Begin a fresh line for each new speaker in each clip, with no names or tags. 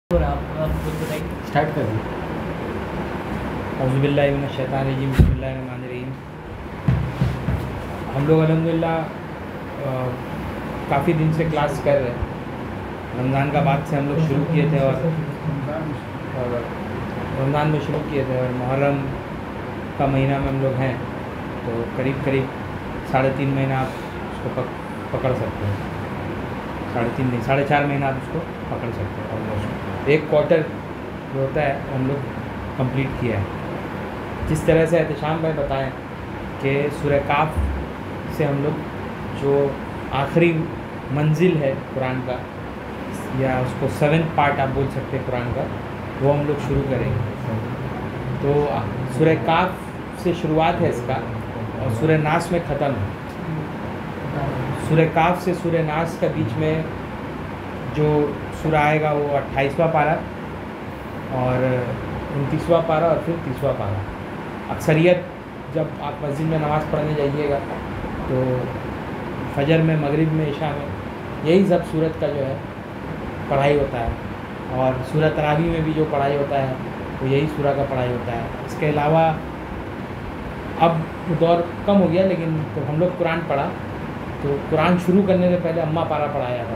और आप कुछ बताइए।
स्टार्ट कर दी।
औज़ुबिल्लाहि मिनश्शैतानिर्रजीम, बिस्मिल्लाहिर्रहमानिर्रहीम। हम लोग अल्हम्दुलिल्लाह काफ़ी दिन से क्लास कर रहे हैं। रमज़ान का बाद से हम लोग शुरू किए थे और रमज़ान में शुरू किए थे और मुहर्रम का महीना में हम लोग हैं, तो करीब 3.5 महीना आप उसको पकड़ सकते हैं। 3.5 नहीं, 4.5 महीना आप उसको पकड़ सकते हैं। ऑलमोस्ट एक क्वार्टर जो होता है हम लोग कंप्लीट किया है। जिस तरह से एहतशाम भाई बताएं कि सूरह काफ से हम लोग जो आखिरी मंजिल है कुरान का, या उसको 7th पार्ट आप बोल सकते हैं कुरान का, वो हम लोग शुरू करेंगे। तो सूरह काफ से शुरुआत है इसका और सूरह नास में ख़त्म है। सूरह काफ से सूरह नास का बीच में जो सूरा आएगा वो 28वां पारा और 29वां पारा और फिर 30वां पारा। अक्सरियत जब आप मस्जिद में नमाज़ पढ़ने जाइएगा तो फजर में, मगरिब में, इशा में यही सब सूरत का जो है पढ़ाई होता है, और सूरह तरावी में भी जो पढ़ाई होता है वो यही सूरा का पढ़ाई होता है। इसके अलावा अब दौर कम हो गया, लेकिन तो हम लोग कुरान पढ़ा तो कुरान शुरू करने से पहले अम्मा पारा पढ़ाया था,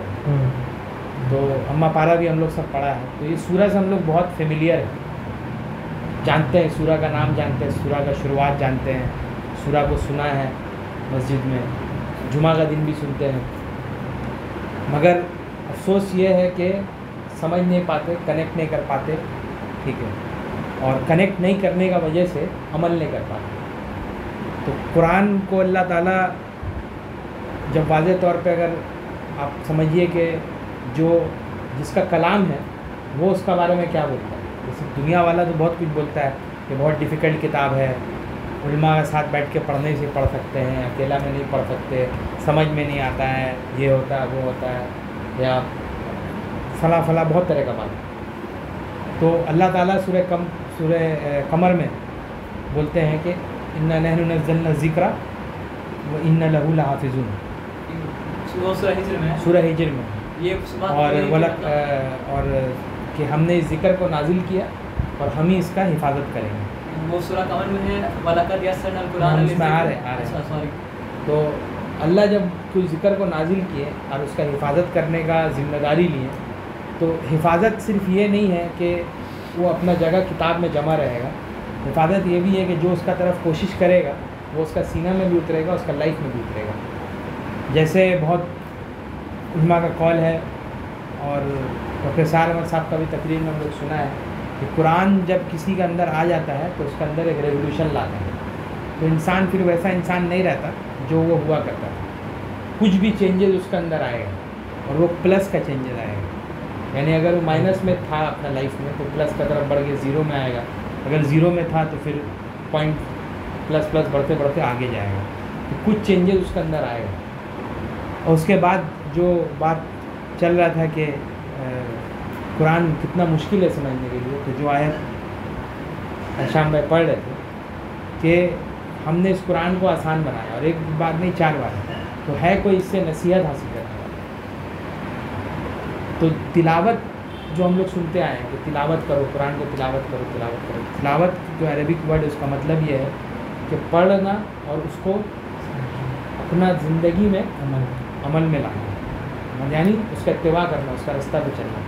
तो अम्मा पारा भी हम लोग सब पढ़ा है। तो ये सूरा से हम लोग बहुत फेमिलियर है, जानते हैं सूरा का नाम, जानते हैं सूरा का शुरुआत, जानते हैं सूरा को सुना है मस्जिद में, जुमा का दिन भी सुनते हैं। मगर अफसोस ये है कि समझ नहीं पाते, कनेक्ट नहीं कर पाते, ठीक है, और कनेक्ट नहीं करने का वजह से अमल नहीं कर पाते। तो कुरान को अल्लाह ताला जब वाज़े तौर पे अगर आप समझिए कि जो जिसका कलाम है वो उसका बारे में क्या बोलता है। जैसे दुनिया वाला तो बहुत कुछ बोलता है कि बहुत डिफ़िकल्ट किताब है, उलमा के साथ बैठ के पढ़ने से पढ़ सकते हैं, अकेला में नहीं पढ़ सकते, समझ में नहीं आता है, ये होता है, वो होता है, या फला फला बहुत तरह का बात है। तो अल्लाह ताला सूरह कमर में बोलते हैं कि इन्ना नहनु नज़्ज़लना ज़िक्रा व इन्ना लहू लहाफ़िज़ून। सूरह हिज्र में
ये
और कि हमने इस ज़िक्र को नाजिल किया और हम ही इसका हिफाजत करेंगे।
वो सूरह कमर में है, वलक़द यस्सरनल कुरान
उसमें आ रहे।
सॉरी।
तो अल्लाह जब कुछ ज़िक्र को नाजिल किए और उसका हिफाजत करने का ज़िम्मेदारी लिए, तो हिफाजत सिर्फ ये नहीं है कि वो अपना जगह किताब में जमा रहेगा, हिफाजत ये भी है कि जो उसका तरफ कोशिश करेगा वो उसका सीना में भी उतरेगा, उसका लाइफ में भी उतरेगा। जैसे बहुत उलमा का कौल है और प्रोफेसर अहमद साहब का भी तकरीर में हम लोग सुना है कि कुरान जब किसी के अंदर आ जाता है तो उसके अंदर एक रेवोल्यूशन लाता है, तो इंसान फिर वैसा इंसान नहीं रहता जो वो हुआ करता था। कुछ भी चेंजेस उसके अंदर आएगा और वो प्लस का चेंजेस आएगा, यानी अगर वो माइनस में था अपना लाइफ में तो प्लस का तरफ बढ़ के ज़ीरो में आएगा, अगर ज़ीरो में था तो फिर पॉइंट प्लस प्लस बढ़ते बढ़ते आगे जाएगा। तो कुछ चेंजेस उसके अंदर आएगा। और उसके बाद जो बात चल रहा था कि कुरान कितना मुश्किल है समझने के लिए, तो जो आयत शाम भाई पढ़ रहे थे कि हमने इस कुरान को आसान बनाया, और एक बात नहीं 4 बार, तो है कोई इससे नसीहत हासिल करने वाला। तो तिलावत जो हम लोग सुनते आए हैं कि तिलावत करो, कुरान को तिलावत करो, तिलावत करो। तिलावत जो अरबिक वर्ड है उसका मतलब ये है कि पढ़ना और उसको अपना ज़िंदगी में अमल में लाना, यानी उसका इत्तिबा करना, उसका रास्ता पे चलना।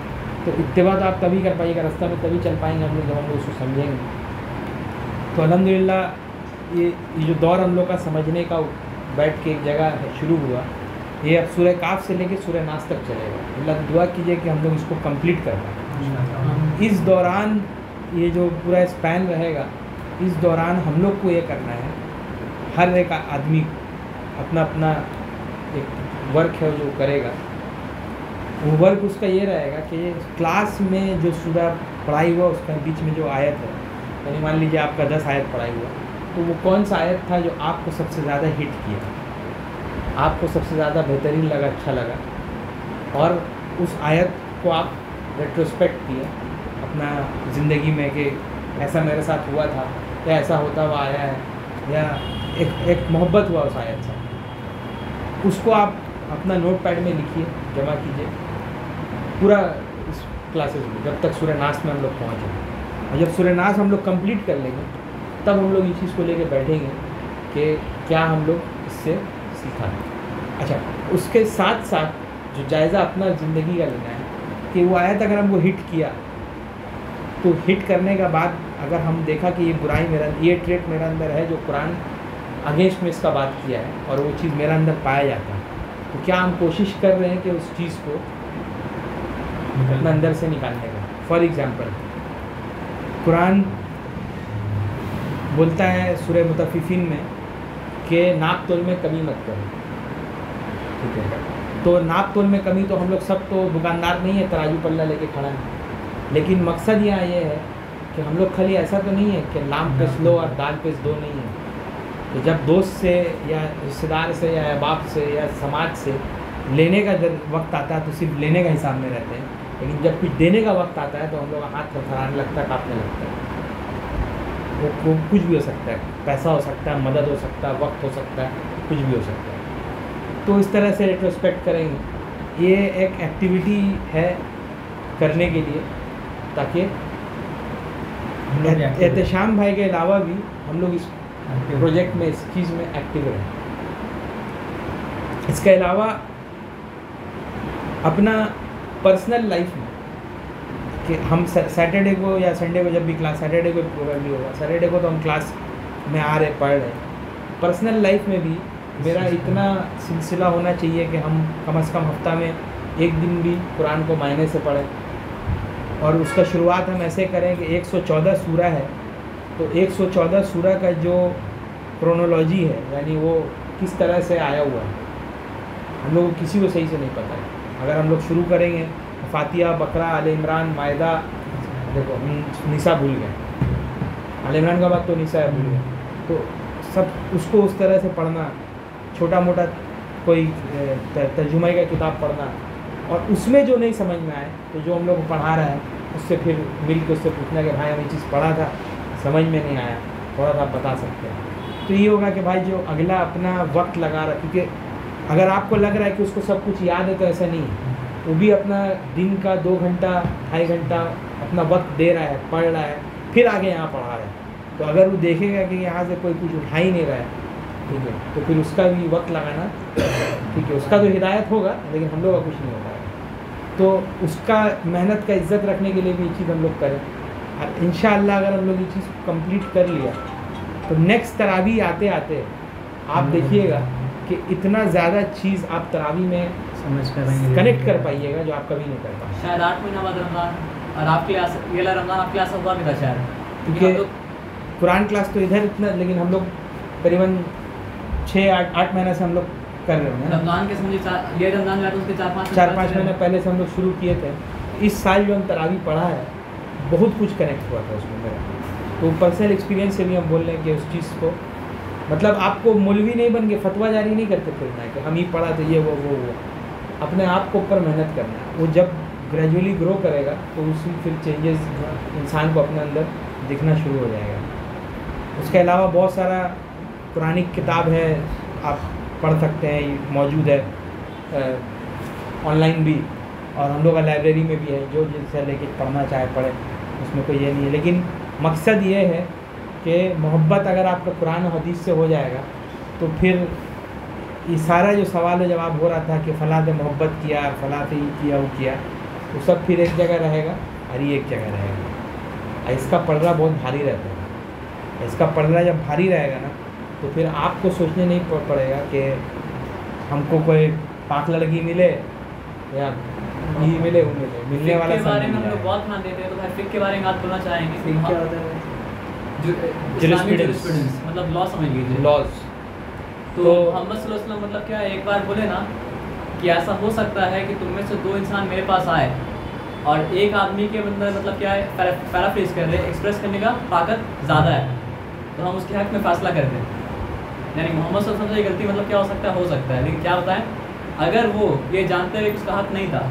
तो इत्तिबा तो आप तभी कर पाइएगा, रास्ता में तभी चल पाएंगे हम लोग जब हम लोग उसको समझेंगे। तो अल्हम्दुलिल्लाह ये जो दौर हम लोग का समझने का बैठ के एक जगह शुरू हुआ, ये अब सूरह काफ से लेके सूरह नास तक चलेगा। अल्लाह दुआ कीजिए कि हम लोग इसको कंप्लीट कर पाएँ। इस दौरान ये जो पूरा स्पैन रहेगा, इस दौरान हम लोग को ये करना है, हर एक आदमी अपना अपना एक वर्क है जो करेगा। वो वर्क उसका ये रहेगा कि क्लास में जो सूरा पढ़ाई हुआ उसका बीच में जो आयत है, यानी मान लीजिए आपका 10 आयत पढ़ाई हुआ, तो वो कौन सा आयत था जो आपको सबसे ज़्यादा हिट किया, आपको सबसे ज़्यादा बेहतरीन लगा, अच्छा लगा, और उस आयत को आप रेट्रोस्पेक्ट किए अपना ज़िंदगी में कि ऐसा मेरे साथ हुआ था, या ऐसा होता हुआ आया है, या एक मोहब्बत हुआ उस आयत से, उसको आप अपना नोट पैड में लिखिए, जमा कीजिए। पूरा क्लासेस में, जब तक सूरह नास में हम लोग पहुँचे। और जब सूरह नास हम लोग कंप्लीट कर लेंगे तब हम लोग इस चीज़ को लेके बैठेंगे कि क्या हम लोग इससे सीखा है। अच्छा, उसके साथ साथ जो जायज़ा अपना ज़िंदगी का लेना है कि वो आयत अगर हमको हिट किया तो हिट करने के बाद अगर हम देखा कि ये बुराई ये ट्रेट मेरे अंदर है जो कुरान अगेंस्ट में इसका बात किया है और वो चीज़ मेरे अंदर पाया जाता है, तो क्या हम कोशिश कर रहे हैं कि उस चीज़ को अपने अंदर से निकालने का। फॉर एग्ज़ाम्पल, कुरान बोलता है सूरह मुतफ़िफ़ीन में कि नाप तोल में कमी मत करो, ठीक है। तो नाप तोल में कमी, तो हम लोग सब तो दुकानदार नहीं है तराजू पल्ला लेके खड़ा है, लेकिन मकसद यहाँ ये है कि हम लोग खाली ऐसा तो नहीं है कि लाम पिस लो और दाल पिस दो नहीं है। तो जब दोस्त से या रिश्तेदार से या बाप से या समाज से लेने का जब वक्त आता है तो सिर्फ लेने का हिसाब में रहते हैं, लेकिन जब कुछ देने का वक्त आता है तो हम लोग हाथ थरथराने लगता है, काँपने लगता है। वो कुछ भी हो सकता है, पैसा हो सकता है, मदद हो सकता है, वक्त हो सकता है, कुछ भी हो सकता है। तो इस तरह से रेट्रोस्पेक्ट करेंगे। ये एक एक्टिविटी है करने के लिए, ताकि एहतशाम भाई के अलावा भी हम लोग इस प्रोजेक्ट में, इस चीज़ में एक्टिव रहें। इसके अलावा अपना पर्सनल लाइफ में कि हम सैटरडे को या संडे को जब भी क्लास, सैटरडे को प्रोग्राम होगा, सैटरडे को तो हम क्लास में आ रहे पढ़ रहे, पर्सनल लाइफ में भी मेरा इतना सिलसिला होना चाहिए कि हम कम से कम हफ्ता में एक दिन भी कुरान को मायने से पढ़ें। और उसका शुरुआत हम ऐसे करें कि 114 सूरा है, तो 114 सूरा का जो क्रोनोलॉजी है, यानी वो किस तरह से आया हुआ है, हम लोग किसी को सही से नहीं पता है। अगर हम लोग शुरू करेंगे फातिहा, बकरा, आल इमरान, मायदा, देखो हम निसा भूल गए, आल इमरान का बात तो निसा भूल गए, तो सब उसको उस तरह से पढ़ना, छोटा मोटा कोई तर्जुमा का किताब पढ़ना, और उसमें जो नहीं समझ में आए तो जो हम लोग को पढ़ा रहा है उससे फिर मिल के उससे पूछना कि भाई हम ये चीज़ पढ़ा था, समझ में नहीं आया, थोड़ा सा बता सकते हैं। तो ये होगा कि भाई जो अगला अपना वक्त लगा रहा, क्योंकि अगर आपको लग रहा है कि उसको सब कुछ याद है तो ऐसा नहीं है, वो भी अपना दिन का 2 घंटा 2.5 घंटा अपना वक्त दे रहा है, पढ़ रहा है, फिर आगे यहाँ पढ़ा रहा है। तो अगर वो देखेगा कि यहाँ से कोई कुछ उठा ही नहीं रहा है, ठीक है, तो फिर उसका भी वक्त लगाना, ठीक है, उसका तो हिदायत होगा लेकिन हम लोग का कुछ नहीं होगा। तो उसका मेहनत का इज़्ज़त रखने के लिए भी ये चीज़ हम लोग करें। और इंशाअल्लाह अगर हम लोग ये चीज़ कंप्लीट कर लिया तो नेक्स्ट तरावी आते आते आप देखिएगा कि इतना ज़्यादा चीज़ आप तरावी में
समझ कर
कनेक्ट कर पाइएगा जो आप कभी नहीं कर पाए।
शायद 8 महीना बाद रमज़ान, और आपके अगला रमज़ान आपके यहाँ हुआ भी था शायद,
क्योंकि कुरान क्लास तो इधर इतना, लेकिन हम लोग करीबन 6-8 महीने से हम लोग कर रहे हैं।
रमज़ान के समझिए ये रमज़ान जो है तो उसके
4-5 महीने पहले से हम लोग शुरू किए थे। इस साल जो हम तरावी पढ़ा है बहुत कुछ कनेक्ट हुआ था उसमें मेरा, तो पर्सनल एक्सपीरियंस से भी हम बोल रहे हैं कि उस चीज़ को, मतलब आपको मौलवी नहीं बन के फतवा जारी नहीं करते फिरना है कि हम ही पढ़ा तो ये वो अपने आप को ऊपर मेहनत करना है। वो जब ग्रेजुअली ग्रो करेगा तो उसमें फिर चेंजेस इंसान को अपने अंदर दिखना शुरू हो जाएगा। उसके अलावा बहुत सारा पुरानी किताब है, आप पढ़ सकते हैं, मौजूद है ऑनलाइन भी, और हम लोग का लाइब्रेरी में भी है, जो जिससे लेके पढ़ना चाहे पढ़े, उसमें कोई ये नहीं है। लेकिन मकसद ये है कि मोहब्बत अगर आपका कुरान और हदीस से हो जाएगा तो फिर ये सारा जो सवाल जवाब हो रहा था कि फ़लाँ से मोहब्बत किया, फ़लाँ से ये किया वो किया, वो सब फिर एक जगह रहेगा और ये एक जगह रहेगा। इसका पलड़ा बहुत भारी रहता है। इसका पलड़ा जब भारी रहेगा ना तो फिर आपको सोचने नहीं पड़ेगा कि हमको कोई पाक लड़की मिले या ये मिले वो मिले, मिलने वाला
के बारे में हम लोग बहुत ध्यान देते हैं। तो भाई फिक के बारे में बात बोलना चाहेंगे।
फिक क्या होता है?
जुरिस्प्रूडेंस मतलब लॉ समझ लीजिए,
लॉज।
तो मोहम्मद सल्लल्लाहु अलैहि वसल्लम मतलब क्या है, एक बार बोले ना कि ऐसा हो सकता है कि तुम में से 2 इंसान मेरे पास आए और एक आदमी के अंदर मतलब क्या है, पैराफ्रेज कर रहे हैं, एक्सप्रेस करने का ताकत ज़्यादा है, तो हम उसके हक में फ़ैसला करते हैं। यानी मोहम्मद सल्लल्लाहु अलैहि वसल्लम से गलती मतलब क्या हो सकता है, हो सकता है, लेकिन क्या बताएं, अगर वो ये जानते हुए कि उसका हक नहीं था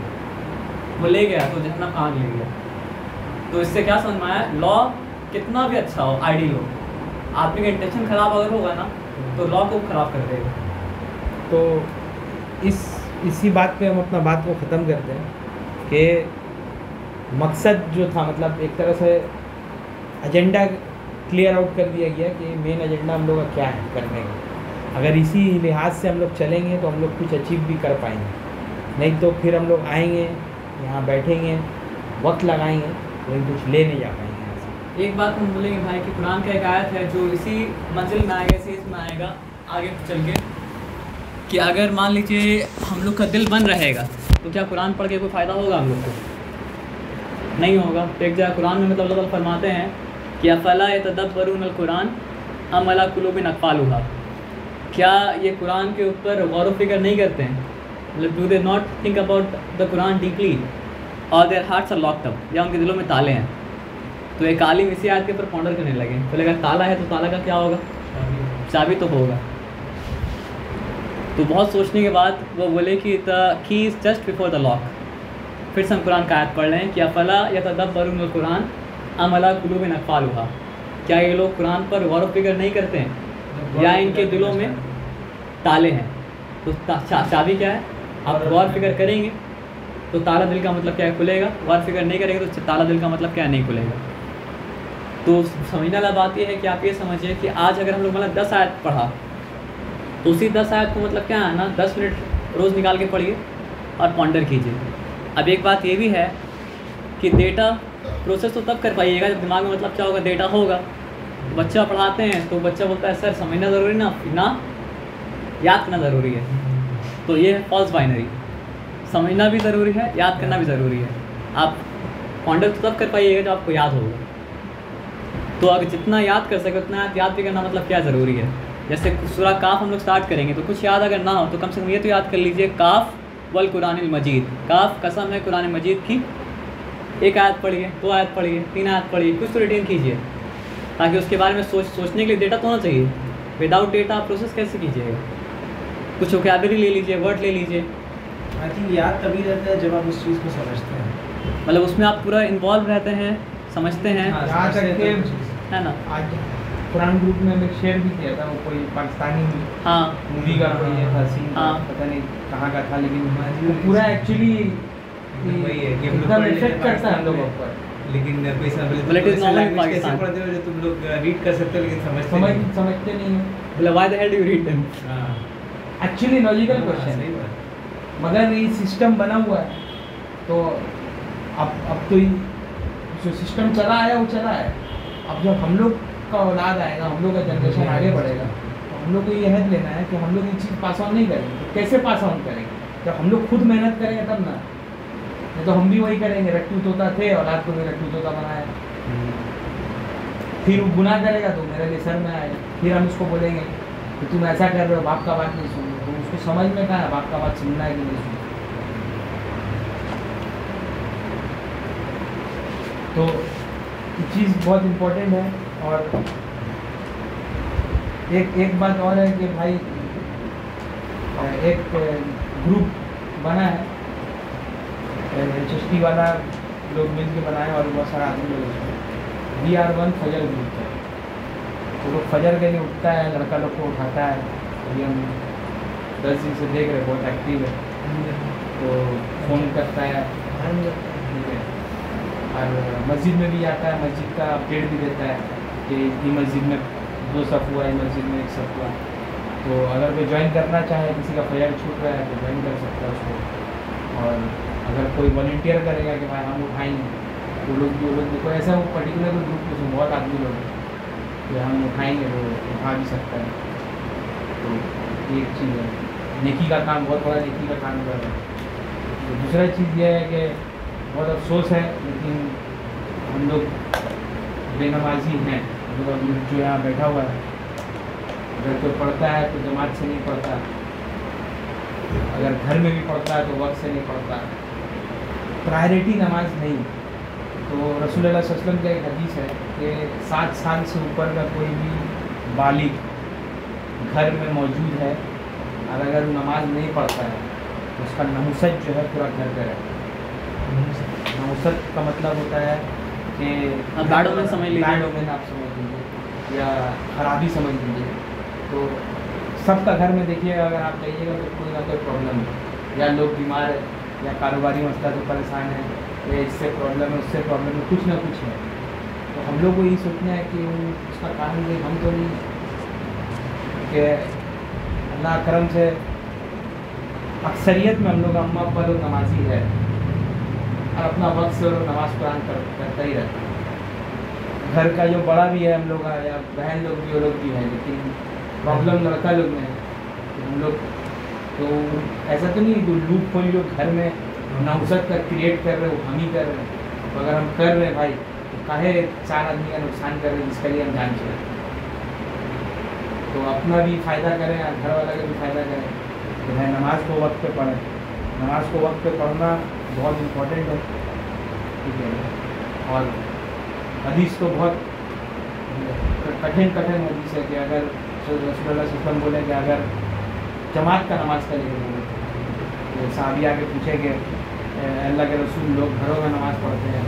वो ले गया तो जहन्नम कहाँ ले गया। तो इससे क्या समझ में आया, लॉ कितना भी अच्छा हो, आइडियल हो, आदमी का इंटेंशन ख़राब अगर होगा ना तो लॉ को ख़राब कर देगा।
तो इसी बात पे हम अपना बात को ख़त्म करते हैं कि मकसद जो था, मतलब एक तरह से एजेंडा क्लियर आउट कर दिया गया कि मेन एजेंडा हम लोग का क्या है करने का। अगर इसी लिहाज से हम लोग चलेंगे तो हम लोग कुछ अचीव भी कर पाएंगे, नहीं तो फिर हम लोग आएंगे यहाँ बैठेंगे वक्त लगाएंगे लेकिन कुछ ले नहीं जा पाएंगे यहाँ से।
एक बात हम बोलेंगे भाई कि कुरान का एक आयत है जो इसी मंजिल में आएगा, इसी इसमें आएगा आगे चल के, कि अगर मान लीजिए हम लोग का दिल बन रहेगा तो क्या कुरान पढ़ के कोई फ़ायदा होगा हम लोग को? नहीं होगा। तो एक जगह कुरान में मतलब अल्लाह ताला फरमाते हैं कि अफ़ला यतदब्बरून अल-कुरान अम अला कुलूबिन अक़फ़ालुहा, क्या ये कुरान के ऊपर गौर व फिक्र नहीं करते हैं, मतलब do they not think about the Quran deeply और their hearts are locked up, या उनके दिलों में ताले हैं। तो एक आलिम इसी आयत के ऊपर पॉन्डर करने लगे, तो अगर ताला है तो ताला का क्या होगा? चाबी तो होगा। तो बहुत सोचने के बाद वो बोले कि the key is just before the lock. फिर से हम कुरान का आयत पढ़ रहे हैं कि अफ़ला यतदब्बरून अल-कुरान अम अला कुलूबिन अक़फ़ालुहा, क्या ये लोग कुरान पर गौर व फिक्र नहीं करते हैं या इनके दिलों में ताले हैं? तो चाबी क्या है? आप गौर फिक्र करेंगे तो ताला दिल का मतलब क्या है? खुलेगा। गौर फिक्र नहीं करेंगे तो ताला दिल का मतलब क्या है? नहीं खुलेगा। तो समझने वाला बात ये है कि आप ये समझिए कि आज अगर हम लोग मतलब 10 आयत पढ़ा तो उसी 10 आयत को मतलब क्या है ना 10 मिनट रोज़ निकाल के पढ़िए और पॉन्डर कीजिए। अब एक बात ये भी है कि डेटा प्रोसेस तो तब कर पाइएगा जब दिमाग में मतलब क्या होगा, डेटा होगा। बच्चा पढ़ाते हैं तो बच्चा बोलता है सर समझना ज़रूरी ना याद करना ज़रूरी है। तो ये है फॉल्स बाइनरी, समझना भी ज़रूरी है, याद करना भी ज़रूरी है। आप पॉन्डर तो तब कर पाइएगा जब आपको याद होगा। तो अगर जितना याद कर सके उतना याद भी करना मतलब क्या ज़रूरी है। जैसे सूरा काफ हम लोग स्टार्ट करेंगे तो कुछ याद अगर ना हो तो कम से कम ये तो याद कर लीजिए काफ वल कुरानिल मजीद, काफ कसम है कुरान मजीद की। एक आयत पढ़िए, 2 आयत पढ़िए, 3 आयत पढ़िए, कुछ तो रिटेन कीजिए ताकि उसके बारे में सोचने के लिए डेटा तो होना चाहिए। विदाउट डेटा आप प्रोसेस कैसे कीजिएगा? कुछ वोकैबुलरी ले लीजिए, वर्ड ले लीजिए।
आई थिंक याद तभी रहता है जब आप उस चीज़ को समझते हैं,
मतलब उसमें आप पूरा इन्वॉल्व रहते हैं, समझते हैं,
हाँ,
यहाँ तक
समझते हैं
के
है ना?
आज कुरान ग्रुप में हमें शेयर भी किया था, वो कोई पाकिस्तानी
हाँ
मूवी का कोई ये था सीन,
हाँ।
पता नहीं कहाँ का था, लेकिन वो पूरा एक्चुअली
वही है कि हम लोग
एकदम
पढ़ लेते
इफेक्ट
हैं
करता है हम लोगों
पाकिस्तान
पर।
लेकिन कोई सा बोले
But it is
ऐसा
normal in
language कैसे
Pakistan.
पढ़ते हो जो तुम लोग रीड कर सकते हो लेकिन समझते नहीं।
समझते नहीं हो।
मतलब why the hell do you read them?
हाँ,
एक्चुअली लॉजिकल
हाँ,
क्वेश्चन
सही
है,
बात।
मगर ये सिस्टम बना हुआ है तो अब तो जो सिस्टम चला है वो चला है। अब जब हम लोग का औलाद आएगा, हम लोग का जनरेशन आगे बढ़ेगा तो हम लोग को ये हद लेना है कि हम लोग ये चीज़ पास ऑन नहीं करेंगे। तो कैसे पास ऑन करेंगे? जब हम लोग खुद मेहनत करेंगे तब ना, नहीं तो हम भी वही करेंगे, रट्टू तोता थे, औलाद को भी रट्टू तोता बनाया, फिर वो गुनाह करेगा तो मेरे लिए सर में आएगा, फिर हम उसको बोलेंगे कि तुम ऐसा कर रहे हो, बाप का बात नहीं सुन रहे। तो उसको समझ में कहाँ है बाप का बात सुनना है कि नहीं सुनना। तो ये चीज़ बहुत इम्पोर्टेंट है। और एक बात और है कि भाई एक ग्रुप बना है, HST वाला लोग मिल के बनाए और बहुत सारा आदमी लोग उसमें VR1 फजर ग्रुप है। तो लोग फजर के लिए उठता है, लड़का लोग को उठाता है, अभी हम 10 दिन से देख रहे, बहुत एक्टिव है। तो फ़ोन करता है, ठीक है, और मस्जिद में भी जाता है, मस्जिद का अपडेट भी देता है कि ये मस्जिद में 2 सफ़ हुआ, ये मस्जिद में 1 सफ़ हुआ। तो अगर कोई ज्वाइन करना चाहे, किसी का फजर छूट रहा है तो ज्वाइन कर सकता है उसको। और अगर कोई वॉलंटियर करेगा कि भाई हम उठाएंगे, तो वो लोग देखो ऐसा वो पर्टिकुलर ग्रुप उसमें बहुत आदमी लोग हैं कि हम उठाएंगे, वो उठा भी सकता है। तो ये एक चीज़ है, नेकी का काम, बहुत बड़ा नेकी का काम कर रहा है। तो दूसरा चीज़ ये है कि बहुत अफसोस है लेकिन हम लोग बेनमाजी हैं। मतलब जो यहाँ बैठा हुआ है, अगर कोई पढ़ता है तो जमात से नहीं पढ़ता, अगर घर में भी पढ़ता है तो वक्त से नहीं पढ़ता, प्रायोरिटी नमाज नहीं। तो रसूलुल्लाह सल्लल्लाहु अलैहि वसल्लम का एक हदीस है कि 7 साल से ऊपर का कोई भी बालिग घर में मौजूद है और अगर वो नमाज नहीं पढ़ता है तो उसका नहुसत जो है पूरा घर पे रहता है। नहुसत का मतलब होता है कि
बैड ओमेन समझ लीजिए,
बैड ओमेन आप समझ लीजिए या खराबी समझ लीजिए। तो सबका घर में देखिए, अगर आप जाइएगा तो कोई ना कोई प्रॉब्लम है, या लोग बीमार है, या कारोबारी मसला तो परेशान है, ये इससे प्रॉब्लम है, उससे प्रॉब्लम है, कुछ ना कुछ है। तो हम लोग को यही सोचना है कि उसका कारण नहीं, हम तो नहीं कि अल्लाह करम से अक्सरियत में हम लोग अम्मा अब्बा लोग नमाजी है और अपना वक्त से वो लोग नमाज़ कुरान करता ही रहता है। घर का जो बड़ा भी है हम लोग का या बहन लोग भी, वो लोग भी हैं, लेकिन प्रॉब्लम लड़का लोग में है। तो हम लोग तो ऐसा तो नहीं कि लूप खोल लोग घर में नौसत का क्रिएट कर रहे हो, हम ही कर रहे हैं। तो अगर हम कर रहे हैं भाई तो काहे 4 आदमी का नुकसान कर रहे हैं जिसके लिए हम जान चले। तो अपना भी फ़ायदा करें और घर वाला का भी फ़ायदा करें। तो भाई नमाज़ को वक्त पे पढ़ें, नमाज़ को वक्त पे पढ़ना बहुत इम्पोर्टेंट है, ठीक है। और हदीस तो बहुत कठिन हदीस है कि अगर रसूलुल्लाह सल्लल्लाहु अलैहि वसल्लम बोले कि अगर जमात का नमाज का लेकर बोले तो साहबी आके पूछे कि अल्लाह के रसूल लोग घरों में नमाज़ पढ़ते हैं,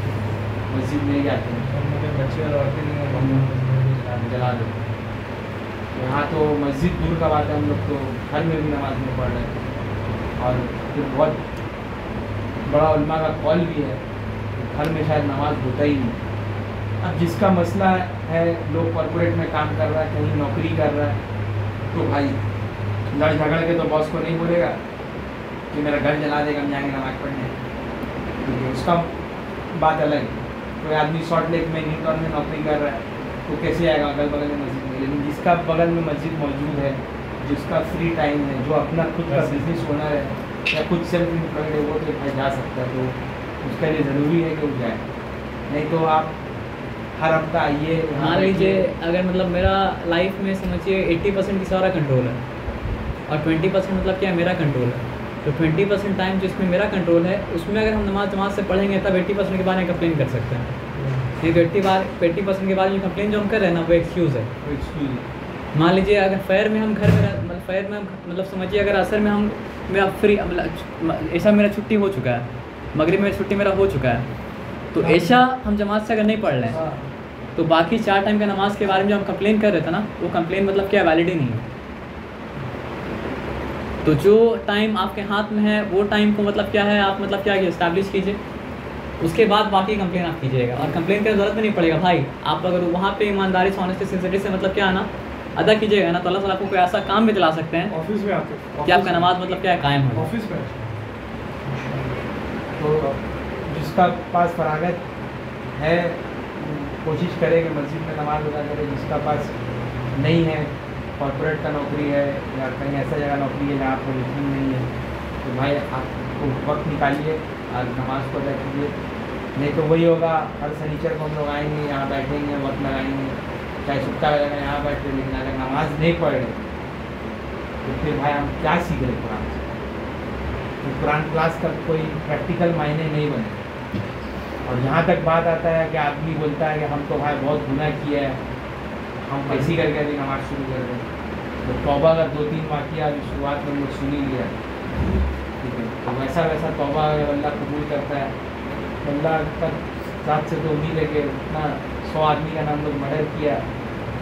मस्जिद नहीं जाते हैं,
बच्चे और औरतें नहीं
जला दो। यहाँ तो मस्जिद दूर का बात है, हम लोग तो घर में भी नमाज नहीं पढ़ रहे। और फिर बहुत बड़ा उलमा का कौल भी है, घर में शायद नमाज होता ही नहीं। अब जिसका मसला है, लोग कॉर्पोरेट में काम कर रहा है, कहीं नौकरी कर रहा है, तो भाई लड़ झगड़ के तो बॉस को नहीं बोलेगा कि मेरा घर जला देगा, हम जाएंगे नमाज पढ़ने, क्योंकि उसका बात अलग है। कोई आदमी शॉर्ट लेक में न्यूटॉन में नौकरी कर रहा है तो कैसे आएगा अगल बगल में मस्जिद में। लेकिन जिसका बगल में मस्जिद मौजूद है, जिसका फ्री टाइम है, जो अपना खुद का बिजनेस ओनर है या खुद सेल्फ एम्प्लॉयड है, वो तो भाई जा सकता है। तो उसके लिए ज़रूरी है कि वो जाए, नहीं तो आप हर हफ्ता आइए।
मान लीजिए अगर मतलब मेरा लाइफ में समझिए 80% की सारा कंट्रोल है और 20% मतलब क्या है मेरा कंट्रोल है। तो 20% टाइम जिसमें मेरा कंट्रोल है उसमें अगर हम नमाज से पढ़ेंगे तब 80% के बारे में कंप्लेन कर सकते हैं। ठीक है, 80% के बारे में कंप्लेन जो हम कर रहे हैं ना वो एक्सक्यूज़ है। मान लीजिए अगर फैर में हम घर में मतलब फैर में मतलब समझिए अगर असर में हम मेरा फ्री मतलब ऐसा मेरा छुट्टी हो चुका है, मगरिब में छुट्टी मेरा हो चुका है, तो ऐसा हम जमात से अगर नहीं पढ़ रहे हैं तो बाकी 4 टाइम का नमाज के बारे में जो हम कंप्लेन कर रहे थे ना, वो कंप्लेन मतलब क्या वैलिड ही नहीं है। तो जो टाइम आपके हाथ में है वो टाइम को मतलब क्या है आप मतलब क्या इस्टेब्लिश कीजिए, उसके बाद बाकी कंप्लेन आप कीजिएगा। और कंप्लेन की ज़रूरत भी नहीं पड़ेगा भाई, आप अगर वहाँ पे ईमानदारी से ऑनेस्टी सिंसियरिटी से मतलब क्या है ना अदा कीजिएगा ना, तो अल्लाह ताला आपको कोई ऐसा काम भी दिला सकते हैं
ऑफिस में आते
कि आपका नमाज मतलब क्या है कायम हो।
ऑफिस में
तो जिसका पास फरागत है कोशिश करे कि मस्जिद में नमाज अदा करे, जिसका पास नहीं है, कॉर्पोरेट का नौकरी है या कहीं ऐसा जगह नौकरी है जहाँ पर मुस्लिम नहीं है, तो भाई आपको वक्त निकालिए और नमाज को अदा कीजिए। नहीं तो वही होगा, हर शनिचर को हम लोग आएंगे, यहाँ बैठेंगे, वक्त लगाएंगे, चाहे सुट्टा लगेगा यहाँ बैठे, लेकिन अगर नमाज नहीं पढ़ रहे तो फिर भाई हम क्या सीख रहे कुरान से। तो कुरान क्लास का कोई प्रैक्टिकल मायने नहीं बने। और जहाँ तक बात आता है कि आदमी बोलता है कि हम तो भाई बहुत गुनाह किया है, हम कैसी करके अभी नमाज शुरू कर रहे हैं, तो तौबा का 2-3 वाक़या अभी शुरुआत में हम लोग सुन ही लिया, ठीक है। तो वैसा वैसा तौबा अगर अल्लाह कबूल करता है, अल्लाह तक ज़ात से तो उम्मीद है कि उतना 100 आदमी का नाम लोग मर्डर किया,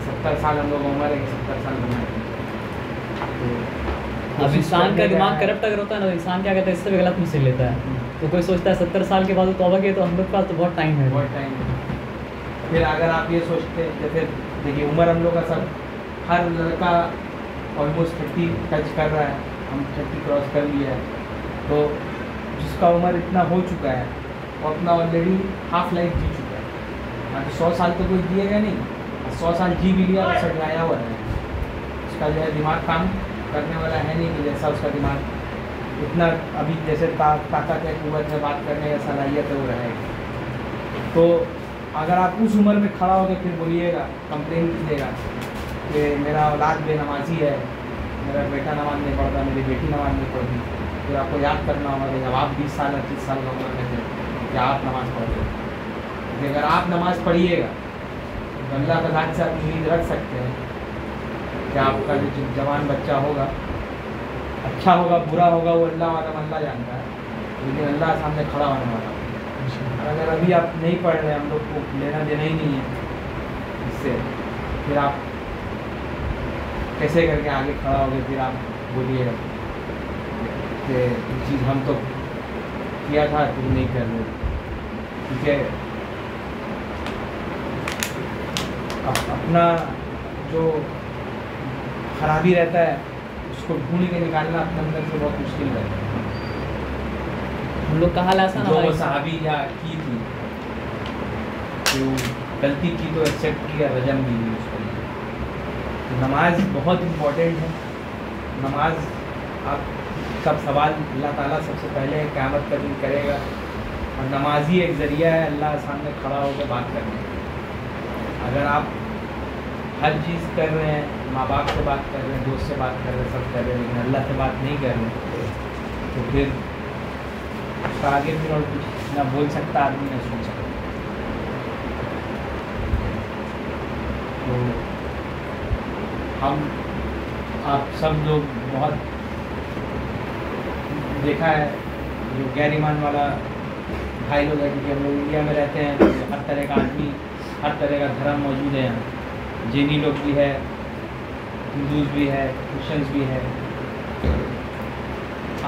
70 साल हम लोग उम्र है कि 70 साल गुनाह किया। तो
अब इंसान का दिमाग करप्ट अगर होता है ना तो इंसान क्या कहता है इससे भी गलत मिसल लेता है। तो कोई सोचता है 70 साल के बाद वो तौबा किया, तो हम लोग के पास तो बहुत टाइम है।
बहुत टाइम है। फिर अगर आप ये सोचते हैं जैसे देखिए उम्र हम लोग का सब, हर लड़का ऑलमोस्ट 30 टच कर रहा है, हम 30 क्रॉस कर लिया है, तो जिसका उम्र इतना हो चुका है वो अपना ऑलरेडी हाफ लाइफ जी चुका है। बाकी 100 साल तो कोई जिएगा नहीं, 100 साल जी भी लिया और सड़ाया हुआ है, उसका जो है दिमाग काम करने वाला है नहीं कि जैसा उसका दिमाग इतना अभी जैसे ताकत है, कुव्वत है, बात करने का सलाहियत है वो रहेगा। तो अगर आप उस उम्र में खड़ा होकर फिर बोलिएगा, कंप्लेन कीजिएगा कि मेरा औलाद बेनमाजी है, मेरा बेटा नमाज नहीं पढ़ता, मेरी बेटी नमाज नहीं पढ़ती, फिर आपको याद करना होगा कि जब आप 20 साल 25 साल का उम्र में थे कि आप नमाज़ पढ़ते, क्योंकि अगर आप नमाज़ पढ़िएगा तो अल्लाह के हाथ से आप उम्मीद रख सकते हैं कि आपका जो जवान बच्चा होगा अच्छा होगा बुरा होगा वो अल्लाह वाला अल्लाह जानता है, लेकिन अल्लाह सामने खड़ा होने वाला। और अगर अभी आप नहीं पढ़ रहे, हम लोग को लेना देना ही नहीं है इससे, फिर आप कैसे करके आगे खड़ा होगे, फिर आप बोलिएगा कि ये चीज़ हम तो किया था तुम नहीं कर रहे। क्योंकि अपना जो खराबी रहता है उसको ढूंढ के निकालना अपने अंदर से बहुत मुश्किल रहता है।
हम लोग का हाल ऐसा ना
जो
भाई।
सहाबी या की थी जो गलती की तो एक्सेप्ट किया, रजम भी नहीं उसको। तो नमाज बहुत इम्पोर्टेंट है। नमाज आप सब सवाल अल्लाह ताला सबसे पहले क़यामत का दिन करेगा, और नमाज ही एक ज़रिया है अल्लाह के सामने खड़ा होकर बात करने का। अगर आप हर चीज़ कर रहे हैं, माँ बाप से बात कर रहे हैं, दोस्त से बात कर रहे हैं, सब कर रहे हैं, लेकिन अल्लाह से बात नहीं कर रहे, तो फिर उसका आगे फिर और कुछ ना बोल सकता आदमी, ना सुन सकता। तो हम आप सब लोग बहुत देखा है जो गैर ईमान वाला भाई लोग हैं, क्योंकि हम लोग इंडिया में रहते हैं, तो हर तरह का आदमी, हर तरह का धर्म मौजूद है यहाँ। जैनी लोग भी है, हिंदूज भी है, क्रिश्चियंस भी है।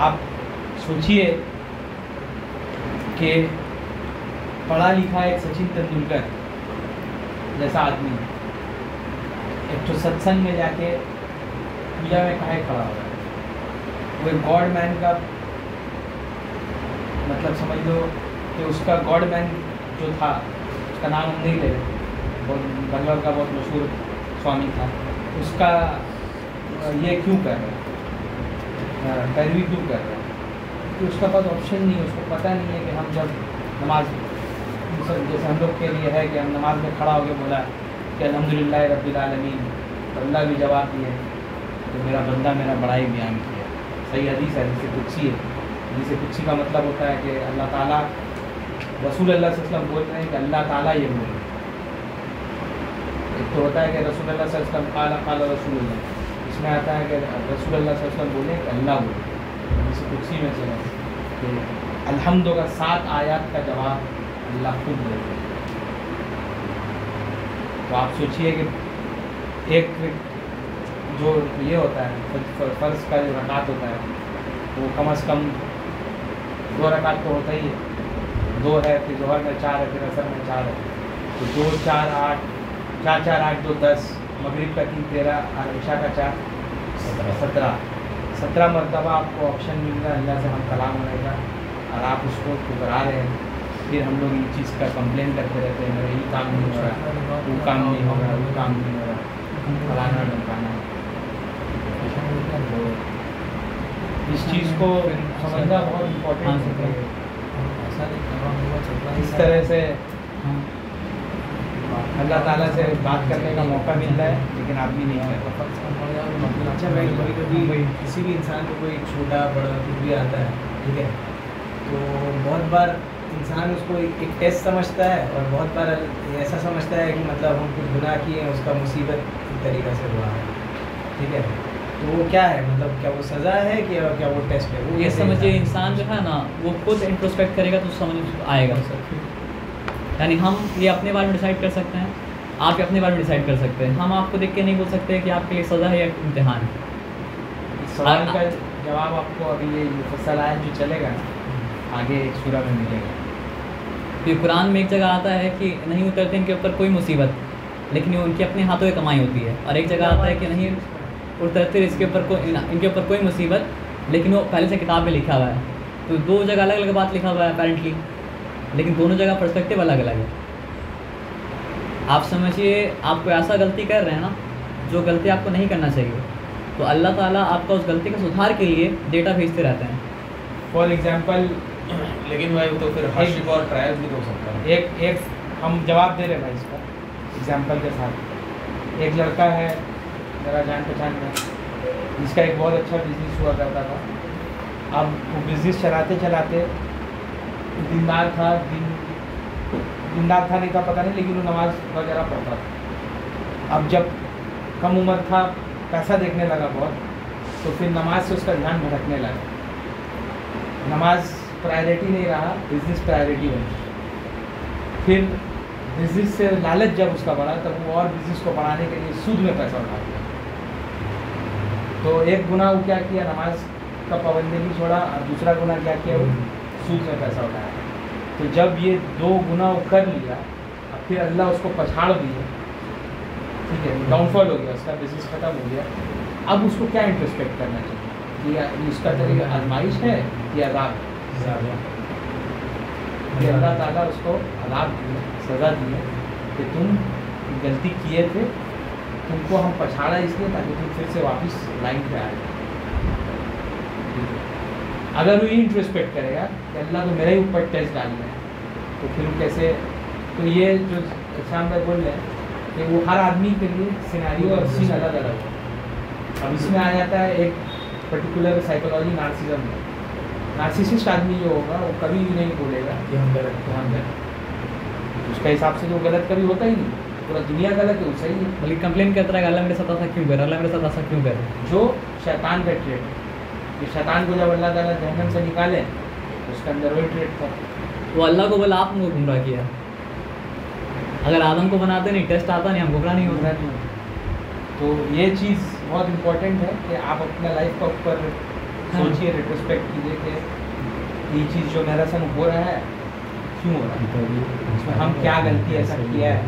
आप सोचिए कि पढ़ा लिखा एक सचिन तेंदुलकर जैसा आदमी एक तो सत्संग में जाके पूजा में काहे खड़ा हो रहा है। वो एक गॉड मैन का मतलब समझ लो कि उसका गॉड मैन जो था, उसका नाम हम नहीं ले रहे, बहुत बंगाल का बहुत मशहूर स्वामी था, उसका ये क्यों कर रहा है, पैरवी क्यों कर रहा है? क्योंकि उसका पास ऑप्शन नहीं है। उसको पता नहीं है कि हम जब नमाज, जैसे हम लोग के लिए है कि हम नमाज में खड़ा होकर बोला कि अल्हम्दुलिल्लाह रब्बिल आलमीन, तो अल्लाह भी जवाब दिए तो मेरा बंदा मेरा बड़ाई बयान किया। सही हदीस है, जिसे कुछ है। जिसे कुछ का मतलब होता है कि अल्लाह ताला, रसूल अल्लाह सल्लल्लाहु अलैहि वसल्लम बोल रहे हैं कि अल्लाह ताला ये बोल रहे हैं। एक तो होता है कि रसूल अल्लाह सल्लल्लाहु अलैहि वसल्लम काला रसूलुल्लाह, इसमें आता है कि रसूल अल्लाह सल्लल्लाहु अलैहि वसल्लम बोले कि अल्लाह बोले। जिसे कुछ में से कि अल्हम्दु का 7 आयत का जवाब अल्लाह खुद देते हैं। तो आप सोचिए कि एक जो ये होता है फ़र्ज़ का जो रकात होता है वो कम से कम 2 रकात तो होता ही है। 2 है, फिर ज़ोहर में 4 है, फिर असर में 4 है, तो 2 4 8 4 4 8 2 10, मगरिब का 3 13 और इशा का 4 17 मरतबा आपको ऑप्शन मिल रहा है अल्लाह से हम कलाम होने का, और आप उसको ठुकरा रहे हैं। फिर हम लोग इन चीज़ का कंप्लेन करते रहते हैं, ये काम नहीं हो रहा, वो काम नहीं हो रहा, वो काम नहीं हो रहा, फलाना ढमकाना। तो इस चीज़ को समझना बहुत इम्पोर्टेंट है। इस तरह से अल्लाह ताला से बात करने का मौका मिल रहा है, लेकिन आदमी नहीं करता।
अच्छा भाई, कभी कभी किसी भी इंसान को कोई छोटा बड़ा कुछ भी आता है, ठीक है, तो बहुत बार इंसान उसको एक टेस्ट समझता है, और बहुत बार ऐसा समझता है कि मतलब हम कुछ गुनाह किए हैं, उसका मुसीबत एक तरीक़ा से हुआ है, ठीक है। तो वो क्या है, मतलब क्या वो सज़ा है कि क्या वो टेस्ट है? वो
ये
कैसे
समझिए,
इंसान-
इंसान जो है ना वो खुद इंट्रोस्पेक्ट करेगा तो समझ आएगा। यानी हम ये अपने बारे में डिसाइड कर सकते हैं, आप ये अपने बारे में डिसाइड कर सकते हैं। हम आपको देख के नहीं बोल सकते कि आपके लिए सज़ा है या इम्तिहान है।
इस सवाल का जवाब आपको अभी ये मुफस्सल आयत जो चलेगा आगे एक सूरा में मिलेगा।
क्योंकि कुरान में एक जगह आता है कि नहीं उतरते इनके ऊपर कोई मुसीबत, लेकिन ये उनकी अपने हाथों की कमाई होती है। और एक जगह आता है कि नहीं उतरते इसके ऊपर इनके ऊपर कोई मुसीबत, लेकिन वो पहले से किताब में लिखा हुआ है। तो 2 जगह अलग अलग बात लिखा हुआ है अपेरेंटली, लेकिन दोनों जगह पर्सपेक्टिव अलग अलग है। आप समझिए, आप कोई ऐसा गलती कर रहे हैं ना जो गलती आपको नहीं करना चाहिए, तो अल्लाह ताला आपका उस गलती के सुधार के लिए डेटा भेजते रहते हैं।
फॉर एग्जांपल,
लेकिन भाई वो तो फिर हार्डशिप और ट्रायल भी तो हो सकता है।
एक हम जवाब दे रहे हैं भाई इसका एग्जांपल के साथ। एक लड़का है मेरा जान पहचान में, जिसका एक बहुत अच्छा बिजनेस हुआ करता था। अब वो बिज़नेस चलाते चलाते दीनदार था नहीं था पता नहीं, लेकिन वो नमाज वगैरह पढ़ता था। अब जब कम उम्र था, पैसा देखने लगा बहुत, तो फिर नमाज से उसका ध्यान भटकने लगा। नमाज प्रायोरिटी नहीं रहा, बिज़नेस प्रायोरिटी बनी। फिर बिज़नेस से लालच जब उसका बढ़ा, तब वो और बिज़नेस को बढ़ाने के लिए सूद में पैसा उठा दिया। तो एक गुनाह वो क्या किया, नमाज का पाबंदी नहीं छोड़ा, और दूसरा गुनाह क्या किया, वो सूद में पैसा उठाया। तो जब ये 2 गुना वो कर लिया, अब फिर अल्लाह उसको पछाड़ दिया, ठीक है, डाउनफॉल हो गया, उसका बिजनेस खत्म हो गया। अब उसको क्या इंट्रोस्पेक्ट करना चाहिए कि उसका तरीका आजमाइश है या अज़ाब है? कि अल्लाह ताला उसको अज़ाब दिया, सज़ा दी कि तुम गलती किए थे, तुमको हम पछाड़ा इसलिए ताकि तुम फिर से वापस लाइन पे आ जाए। अगर वो इंट्रोस्पेक्ट करेगा कि अल्लाह तो मेरे ही ऊपर टेस्ट डालना है, तो फिर कैसे? तो ये जो शाम भाई बोल रहे हैं कि वो हर आदमी के लिए सिनेरियो और सीन अलग अलग है। अब इसमें आ जाता है एक पर्टिकुलर साइकोलॉजी नार्सिज्म में। नार्सिसिस्ट आदमी जो होगा वो कभी भी नहीं बोलेगा कि हम गलत, तो हम गलत, उसका हिसाब से जो गलत कभी होता ही नहीं, पूरा दुनिया गलत है, वो सही है।
बल्कि कंप्लेन करता है अल्लाह मेरे साथ ऐसा क्यों कर, अल्लाह मेरे साथ ऐसा क्यों कर।
जो शैतान का ट्रेड है, कि शैतान को जब अल्लाह ताला जहन्नम से निकाले उसके अंदर वही ट्रेड था।
वो अल्लाह को बोला आपने गुमराह किया, अगर आदम को बनाते नहीं, टेस्ट आता नहीं, हम गुमराह नहीं होता।
तो ये चीज़ बहुत इम्पोर्टेंट है कि आप अपना लाइफ का ऊपर सोचिए, रेट्रोस्पेक्ट कीजिए कि ये चीज़ जो मेरा संग हो रहा है क्यों हो रहा है, इसमें हम क्या गलती ऐसा किया है।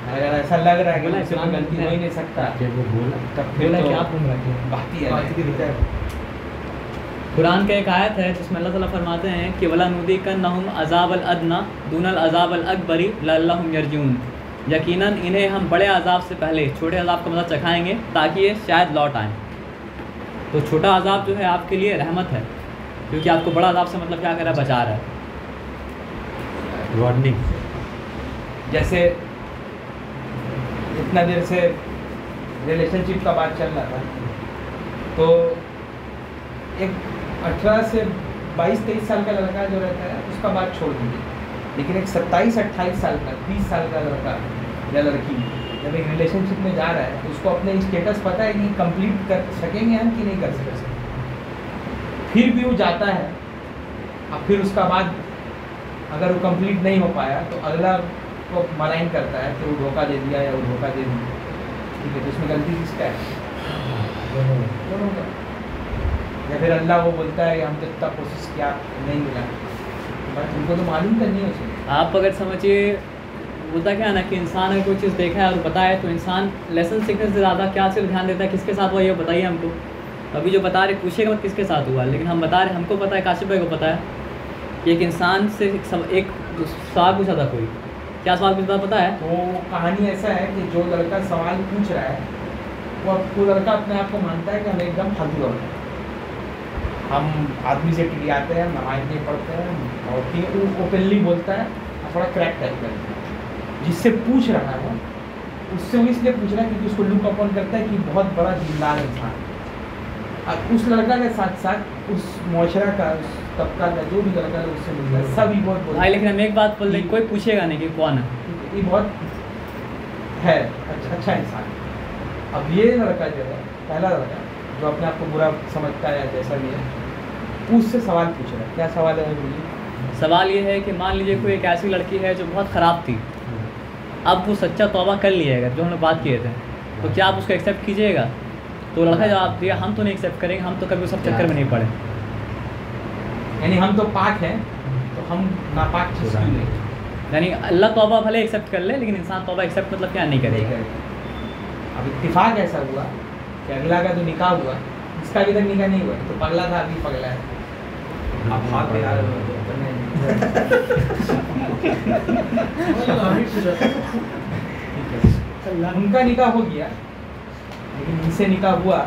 अगर ऐसा लग रहा है कि मुझसे कोई गलती हो ही नहीं सकता, तब फिर
बोला
तो
कि आप गुमराह किया।
बात ही है।
कुरान का एक आयत है जिसमें अल्लाह ताला फरमाते हैं कि वला नूदी कन्नहुम अज़ाबल अदना दूनल अज़ाबल अकबरी लअल्लहुम यरजून, यकीनन इन्हें हम बड़े अज़ाब से पहले छोटे अज़ाब का मज़ा चखाएंगे ताकि ये शायद लौट आएँ। तो छोटा अज़ाब जो है आपके लिए रहमत है, क्योंकि आपको बड़ा अज़ाब से मतलब क्या कर रहा है, बचा रहा है।
वार्निंग। जैसे इतना देर से रिलेशनशिप का बात चल रहा था, तो एक 18 से 22-23 साल का लड़का जो रहता है उसका बात छोड़ दीजिए, लेकिन एक 27-28 साल का, 20 साल का लड़का या लड़की जब एक रिलेशनशिप में जा रहा है तो उसको अपने स्टेटस पता है कि कंप्लीट कर सकेंगे हम कि नहीं कर सकेंगे, फिर भी वो जाता है। अब फिर उसका बाद अगर वो कंप्लीट नहीं हो पाया तो अगला को मलाइन करता है कि वो धोखा दे दिया या वो धोखा दे दी, ठीक है, तो उसमें गलती किसका है? दोनों का। या फिर अल्लाह वो बोलता है हम तो इतना कोशिश किया नहीं मिला, बट उनको तो मालूम करनी है उसे।
आप अगर समझिए होता क्या है ना कि इंसान अगर कोई चीज़ देखा है और बताया तो इंसान लेसन सीखने से ज़्यादा क्या सिर्फ ध्यान देता है किसके साथ हुआ, ये बताइए हमको। अभी जो बता रहे पूछेगा मत किसके साथ हुआ, लेकिन हम बता रहे हमको पता है, काशिफ भाई को पता है कि एक इंसान से एक सवाल पूछा था कोई, क्या सवाल पूछा था पता है?
तो कहानी ऐसा है कि जो लड़का सवाल पूछ रहा है वो लड़का अपने आप को मानता है कि हम एकदम फालतू लड़के हैं, हम आदमी से टिड़ियाते हैं, नमाज नहीं पढ़ते हैं, और फिर वो ओपनली बोलता है और थोड़ा क्रैक टाइप करता है। जिससे पूछ रहा है उससे वो इसलिए पूछ रहा है क्योंकि उसको लुक अपॉन करता है कि बहुत बड़ा दीनदार इंसान है। और उस लड़का के साथ साथ उस मुआशरा का, उस तबका का जो भी लड़का है उससे मिलता है, सभी बहुत बोलते
भाई लेकिन हम एक बात बोल रहे, कोई पूछेगा नहीं कि कौन है,
ये बहुत है अच्छा इंसान। अब ये लड़का जो है, पहला लड़का जो अपने आप को बुरा समझता है जैसा भी है, उससे सवाल पूछ रहा है। क्या सवाल है बोलिए?
सवाल ये है कि मान लीजिए कोई एक ऐसी लड़की है जो बहुत ख़राब थी, अब वो सच्चा तौबा कर लिएगा जो हम लोग बात किए थे, तो क्या आप उसको एक्सेप्ट कीजिएगा? तो लड़का जवाब दिया हम तो नहीं एक्सेप्ट करेंगे, हम तो कभी उस सब चक्कर में नहीं पड़े।
यानी हम तो पाक हैं, तो हम नापाक चीज़ क्यों नहीं?
यानी अल्लाह तौबा भले एक्सेप्ट कर ले, लेकिन इंसान तौबा एक्सेप्ट मतलब क्या नहीं करेगा।
अब इत्तिफाक ऐसा हुआ कि अगला का तो निकाह हुआ, इसका अभी तक निकाह नहीं हुआ, तो पगला था अभी पगला है। अब भाग पे यार उनका निकाह हो गया, लेकिन इनसे निकाह हुआ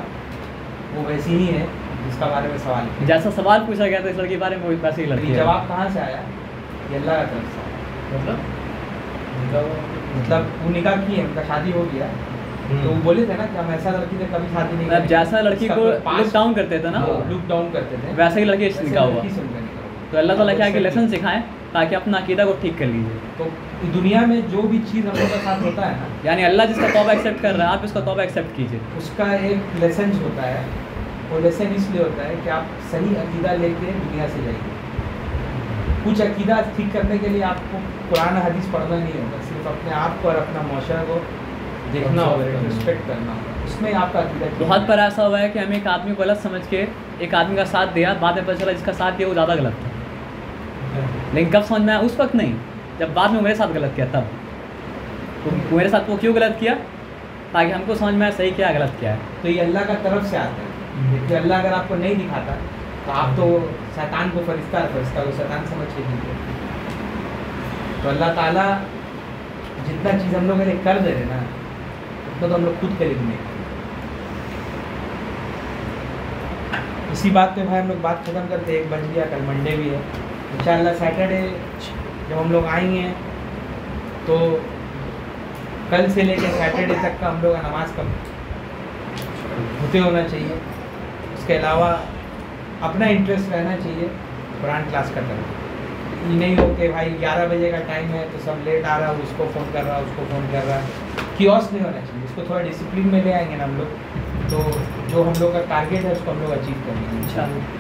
वो वैसी ही है जिसका बारे में सवाल किया।
जैसा सवाल पूछा गया था इस लड़की के बारे में वो वैसे ही लड़की
ये
है।
जवाब कहाँ से आया? ये अल्लाह का तरफ से आया। मतलब वो निकाह किए, उनका शादी हो गया, तो वो बोले थे ना कि हम ऐसा लड़की से कभी शादी नहीं
मतलब जैसा लड़की को लुक डाउन करते थे ना,
लुक डाउन करते थे,
वैसे ही लड़की से निकाह हुआ।
लड़की से उनका निकाह हुआ।
तो अल्लाह ताला क्या कि लेसन सिखाएं ताकि अपना अकीदा को ठीक कर लीजिए।
तो दुनिया में जो भी चीज़ हम लोग के साथ होता है ना,
यानी अल्लाह जिसका तौबा एक्सेप्ट कर रहा है आप इसका तौबा एक्सेप्ट कीजिए।
उसका एक लेसन होता है। वो लेसन इसलिए होता है कि आप सही अकीदा लेके दुनिया से जाइए। कुछ अकीदा ठीक करने के लिए आपको कुरान हदीस पढ़ना नहीं होगा, सिर्फ अपने आप को और अपना मुआशरा को देखना होगा, रिस्पेक्ट करना होगा, उसमें आपका अकीदा ठीक
बहुत बार ऐसा हुआ है कि हम एक आदमी को गलत समझ के एक आदमी का साथ दिया, बाद में पता चला जिसका साथ दिया वो ज़्यादा गलत था। लेकिन कब समझ में आया? उस वक्त नहीं, जब बाद में मेरे साथ गलत किया तब। तो मेरे साथ वो क्यों गलत किया? ताकि हमको समझ में आए सही क्या गलत क्या है।
तो ये अल्लाह का तरफ से आता है। देखिए अल्लाह अगर आपको नहीं दिखाता तो आप तो शैतान को फरिश्ता को शैतान समझ के जीते। तो अल्लाह ताला जितना चीज़ हम लोग के लिए कर दे रहे ना, उतना तो हम लोग खुद के लिए नहीं। इसी बात पे भाई हम लोग बात खत्म करते। 1 बज गया, कल मंडे भी है। इंशाल्लाह सैटरडे जब हम लोग आएंगे तो कल से लेकर सैटरडे तक का हम लोग का नमाज का होते होना चाहिए। उसके अलावा अपना इंटरेस्ट रहना चाहिए कुरान क्लास का तरफ। ये नहीं हो कि भाई 11 बजे का टाइम है तो सब लेट आ रहा है, उसको फ़ोन कर रहा है, उसको फ़ोन कर रहा है। कियोस्क नहीं होना चाहिए। इसको थोड़ा डिसिप्लिन में ले आएंगे ना हम लोग, तो जो हम लोग का टारगेट है उसको हम लोग अचीव करेंगे इंशाल्लाह।